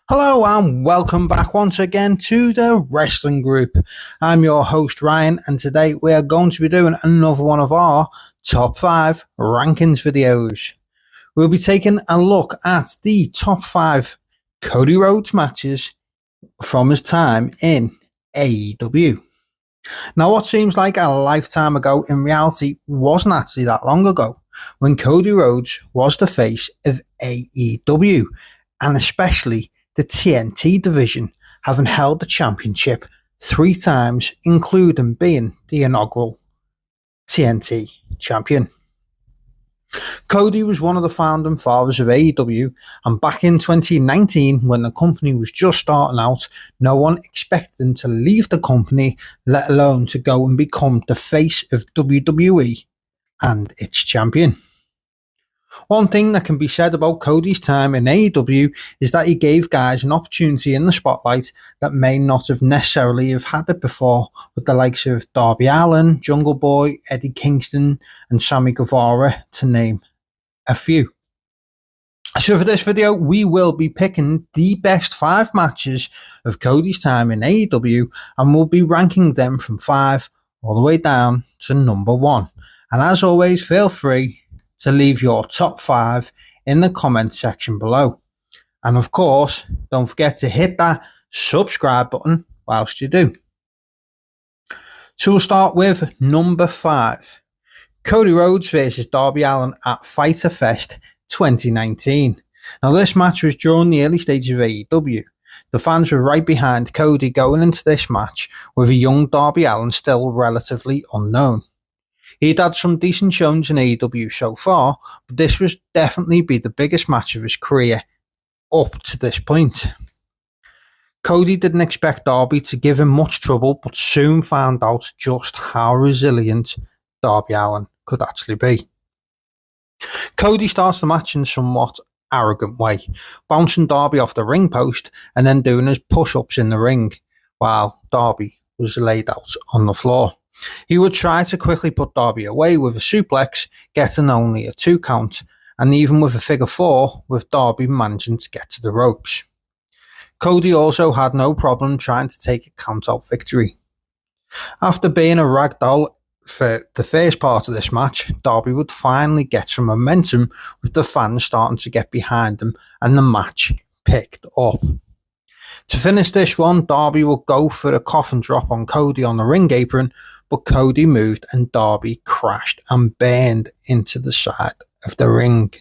Hello and welcome back once again to the Wrestling Group. I'm your host Ryan, and today we are going to be doing another one of our top 5 rankings videos. We'll be taking a look at the top 5 Cody Rhodes matches from his time in AEW. Now, what seems like a lifetime ago in reality wasn't actually that long ago when Cody Rhodes was the face of AEW, and especially the TNT division, having held the championship 3 times, including being the inaugural TNT champion. Cody was one of the founding fathers of AEW, and back in 2019, when the company was just starting out, no one expected him to leave the company, let alone to go and become the face of WWE and its champion. One thing that can be said about Cody's time in AEW is that he gave guys an opportunity in the spotlight that may not have necessarily have had it before, with the likes of Darby Allin, Jungle Boy, Eddie Kingston and Sammy Guevara, to name a few. So for this video, we will be picking the best 5 matches of Cody's time in AEW, and we'll be ranking them from 5 all the way down to number 1. And as always, feel free to leave your top 5 in the comment section below. And of course, don't forget to hit that subscribe button whilst you do. So we'll start with number 5. Cody Rhodes versus Darby Allin at Fyter Fest 2019. Now, this match was during the early stages of AEW. The fans were right behind Cody going into this match, with a young Darby Allin still relatively unknown. He'd had some decent showings in AEW so far, but this was definitely be the biggest match of his career up to this point. Cody didn't expect Darby to give him much trouble, but soon found out just how resilient Darby Allin could actually be. Cody starts the match in a somewhat arrogant way, bouncing Darby off the ring post and then doing his push-ups in the ring while Darby was laid out on the floor. He would try to quickly put Darby away with a suplex, getting only a 2 count, and even with a figure 4, with Darby managing to get to the ropes. Cody also had no problem trying to take a count-out victory. After being a ragdoll for the first part of this match, Darby would finally get some momentum, with the fans starting to get behind him, and the match picked up. To finish this one, Darby would go for a coffin drop on Cody on the ring apron, but Cody moved and Darby crashed and burned into the side of the ring.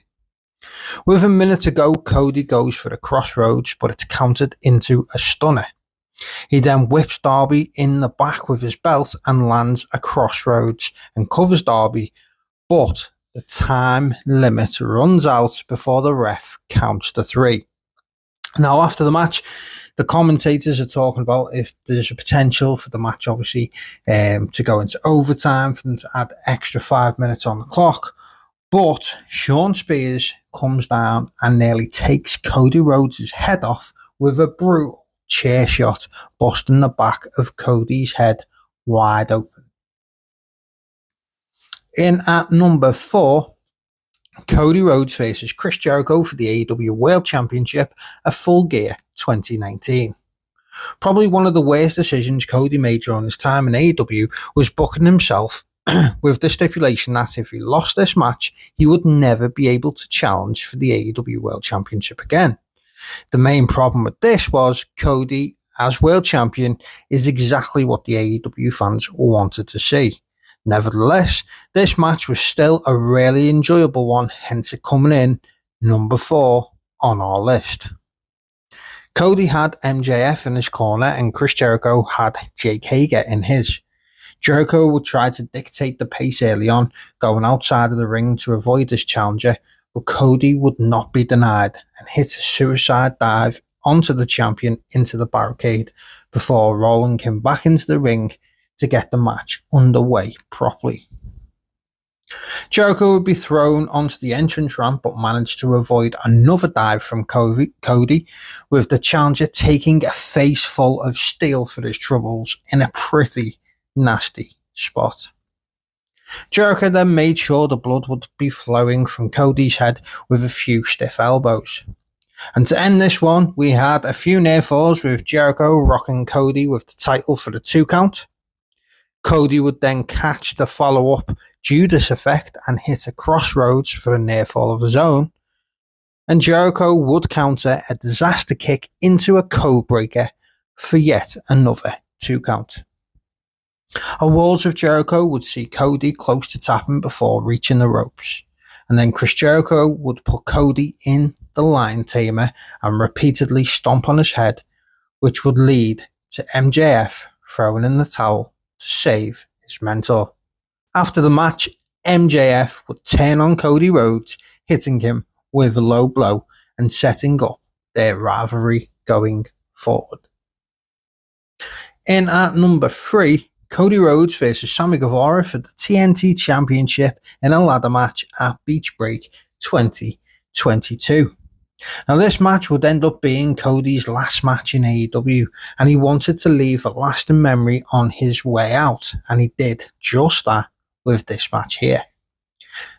With a minute to go, Cody goes for the crossroads, but it's countered into a stunner. He then whips Darby in the back with his belt and lands a crossroads and covers Darby, but the time limit runs out before the ref counts to 3. Now, after the match, the commentators are talking about if there's a potential for the match, obviously, to go into overtime, for them to add extra 5 minutes on the clock. But Sean Spears comes down and nearly takes Cody Rhodes' head off with a brutal chair shot, busting the back of Cody's head wide open. In at number 4, Cody Rhodes versus Chris Jericho for the AEW World Championship at Full Gear 2019. Probably one of the worst decisions Cody made during his time in AEW was booking himself with the stipulation that if he lost this match, he would never be able to challenge for the AEW World Championship again. The main problem with this was Cody, as World Champion, is exactly what the AEW fans wanted to see. Nevertheless, this match was still a really enjoyable one, hence it coming in number 4 on our list. Cody had MJF in his corner and Chris Jericho had Jake Hager in his. Jericho would try to dictate the pace early on, going outside of the ring to avoid his challenger, but Cody would not be denied and hit a suicide dive onto the champion into the barricade before rolling him back into the ring to get the match underway properly. Jericho would be thrown onto the entrance ramp but managed to avoid another dive from Cody, with the challenger taking a face full of steel for his troubles in a pretty nasty spot. Jericho then made sure the blood would be flowing from Cody's head with a few stiff elbows. And to end this one, we had a few near falls with Jericho rocking Cody with the title for the 2 count. Cody would then catch the follow-up Judas effect and hit a crossroads for a near fall of his own. And Jericho would counter a disaster kick into a code breaker for yet another 2 count. A Walls of Jericho would see Cody close to tapping before reaching the ropes. And then Chris Jericho would put Cody in the Lion Tamer and repeatedly stomp on his head, which would lead to MJF throwing in the towel to save his mentor. After the match, MJF would turn on Cody Rhodes, hitting him with a low blow and setting up their rivalry going forward. In at number 3, Cody Rhodes versus Sammy Guevara for the TNT Championship in a ladder match at Beach Break 2022. Now this match would end up being Cody's last match in AEW, and he wanted to leave a lasting memory on his way out, and he did just that with this match here.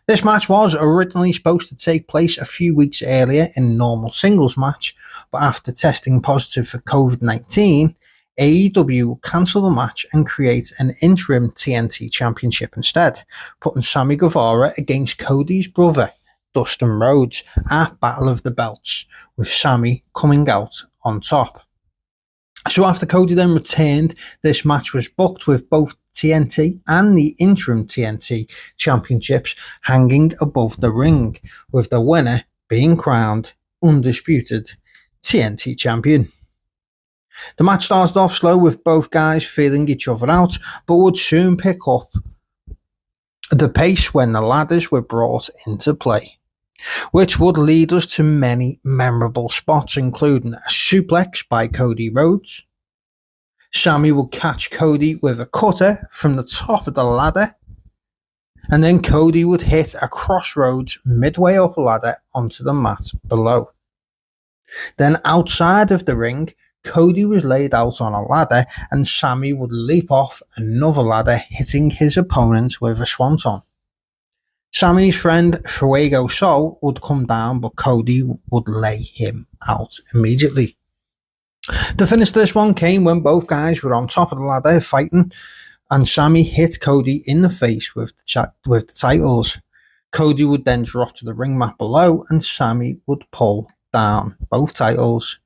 This match was originally supposed to take place a few weeks earlier in a normal singles match, but after testing positive for COVID-19, AEW will cancel the match and create an interim TNT Championship instead, putting Sammy Guevara against Cody's brother, Dustin Rhodes, at Battle of the Belts, with Sammy coming out on top. So after Cody then returned, this match was booked with both TNT and the interim TNT Championships hanging above the ring, with the winner being crowned undisputed TNT Champion. The match started off slow with both guys feeling each other out, but would soon pick up the pace when the ladders were brought into play, which would lead us to many memorable spots, including a suplex by Cody Rhodes. Sammy would catch Cody with a cutter from the top of the ladder, and then Cody would hit a crossroads midway up the ladder onto the mat below. Then outside of the ring, Cody was laid out on a ladder and Sammy would leap off another ladder, hitting his opponent with a swanton. Sammy's friend Fuego Sol would come down, but Cody would lay him out immediately. The finish to this one came when both guys were on top of the ladder fighting, and Sammy hit Cody in the face with the titles. Cody would then drop to the ring mat below and Sammy would pull down both titles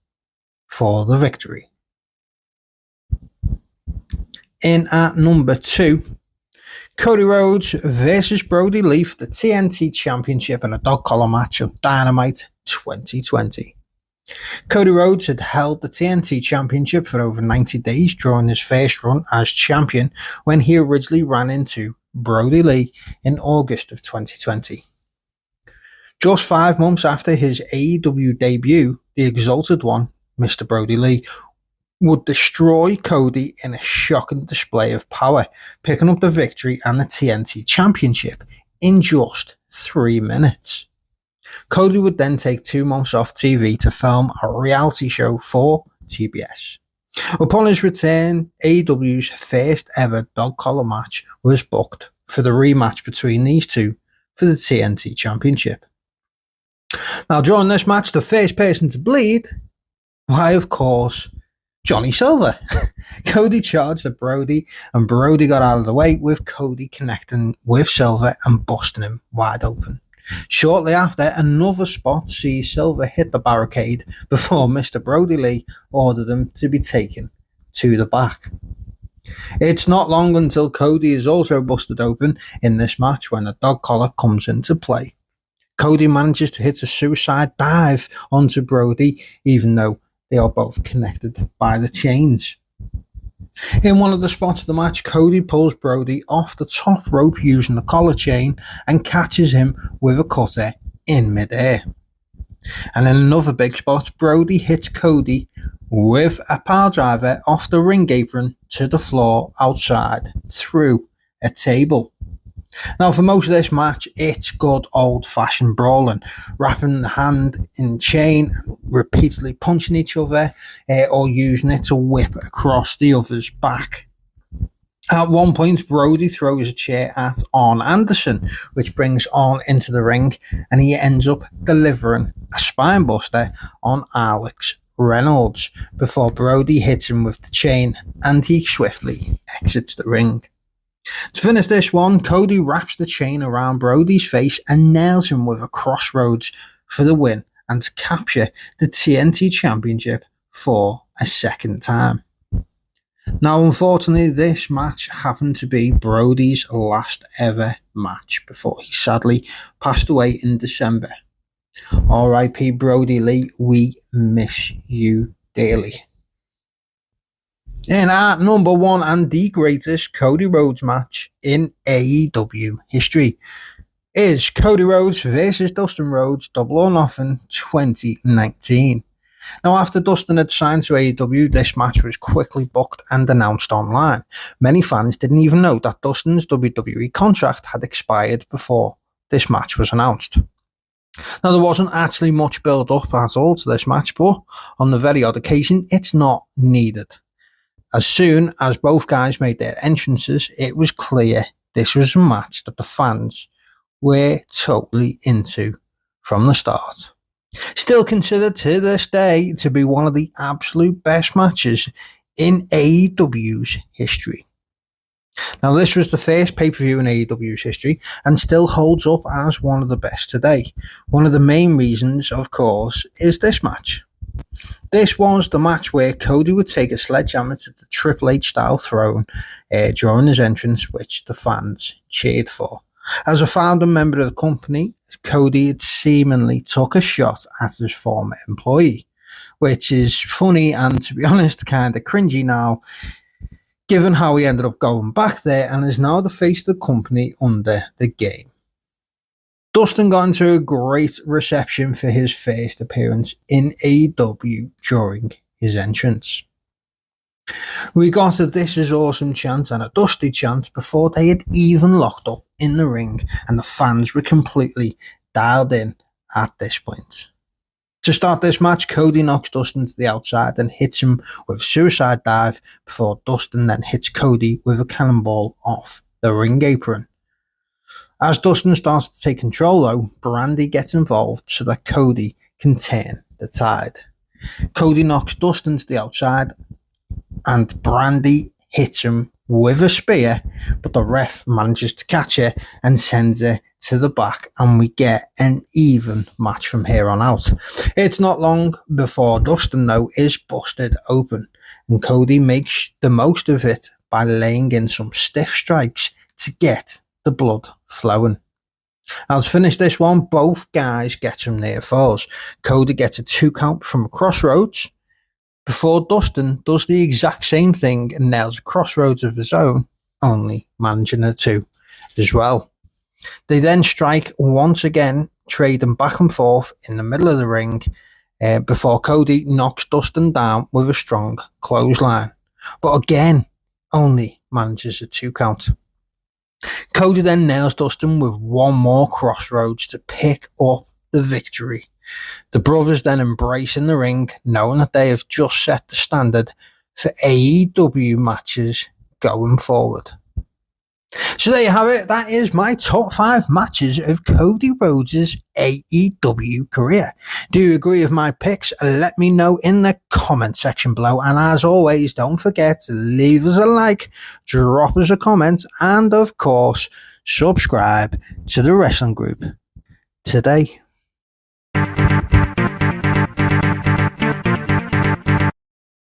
for the victory. In at number 2, Cody Rhodes versus Brody Lee for the TNT Championship in a dog collar match of Dynamite 2020. Cody Rhodes had held the TNT Championship for over 90 days during his first run as champion when he originally ran into Brody Lee in August of 2020. Just 5 months after his AEW debut, the Exalted One, Mr. Brody Lee, would destroy Cody in a shocking display of power, picking up the victory and the TNT Championship in just 3 minutes. Cody would then take 2 months off TV to film a reality show for TBS. Upon his return, AEW's first ever dog collar match was booked for the rematch between these two for the TNT Championship. Now during this match, the first person to bleed, why of course, Johnny Silver. Cody charged at Brody and Brody got out of the way, with Cody connecting with Silver and busting him wide open. Shortly after, another spot sees Silver hit the barricade before Mr. Brody Lee ordered him to be taken to the back. It's not long until Cody is also busted open in this match when the dog collar comes into play. Cody manages to hit a suicide dive onto Brody, even though they are both connected by the chains. In one of the spots of the match, Cody pulls Brody off the top rope using the collar chain and catches him with a cutter in midair. And in another big spot, Brody hits Cody with a power driver off the ring apron to the floor outside through a table. Now for most of this match, it's good old-fashioned brawling, wrapping the hand in chain, repeatedly punching each other, or using it to whip across the other's back. At one point, Brody throws a chair at Arn Anderson, which brings Arn into the ring, and he ends up delivering a spinebuster on Alex Reynolds before Brody hits him with the chain, and he swiftly exits the ring. To finish this one, Cody wraps the chain around Brody's face and nails him with a crossroads for the win and to capture the TNT Championship for a second time. Now, unfortunately, this match happened to be Brody's last ever match before he sadly passed away in December. R.I.P. Brody Lee, we miss you dearly. In our number one and the greatest Cody Rhodes match in AEW history is Cody Rhodes versus Dustin Rhodes Double or Nothing 2019. Now, after Dustin had signed to AEW, this match was quickly booked and announced online. Many fans didn't even know that Dustin's WWE contract had expired before this match was announced. Now, there wasn't actually much build-up at all to this match, but on the very odd occasion, it's not needed. As soon as both guys made their entrances, it was clear this was a match that the fans were totally into from the start. Still considered to this day to be one of the absolute best matches in AEW's history. Now, this was the first pay-per-view in AEW's history and still holds up as one of the best today. One of the main reasons, of course, is this match. This was the match where Cody would take a sledgehammer to the Triple H style throne during his entrance, which the fans cheered for. As a founding member of the company, Cody had seemingly took a shot at his former employee, which is funny and, to be honest, kind of cringy now, given how he ended up going back there and is now the face of the company under the game. Dustin got into a great reception for his first appearance in AEW during his entrance. We got a "This is awesome" chant and a Dusty chant before they had even locked up in the ring, and the fans were completely dialed in at this point. To start this match, Cody knocks Dustin to the outside and hits him with a suicide dive before Dustin then hits Cody with a cannonball off the ring apron. As Dustin starts to take control though, Brandy gets involved so that Cody can turn the tide. Cody knocks Dustin to the outside and Brandy hits him with a spear, but the ref manages to catch her and sends her to the back, and we get an even match from here on out. It's not long before Dustin though is busted open, and Cody makes the most of it by laying in some stiff strikes to get the blood flowing. Now, to finish this one, both guys get some near falls. Cody gets a 2 count from a crossroads before Dustin does the exact same thing and nails a crossroads of his own, only managing a 2 as well. They then strike once again, trading back and forth in the middle of the ring before Cody knocks Dustin down with a strong clothesline, but again only manages a 2 count. Cody then nails Dustin with one more crossroads to pick up the victory. The brothers then embrace in the ring, knowing that they have just set the standard for AEW matches going forward. So there you have it. That is my top 5 matches of Cody Rhodes' AEW career. Do you agree with my picks? Let me know in the comment section below. And as always, don't forget to leave us a like, drop us a comment, and of course, subscribe to the wrestling group today.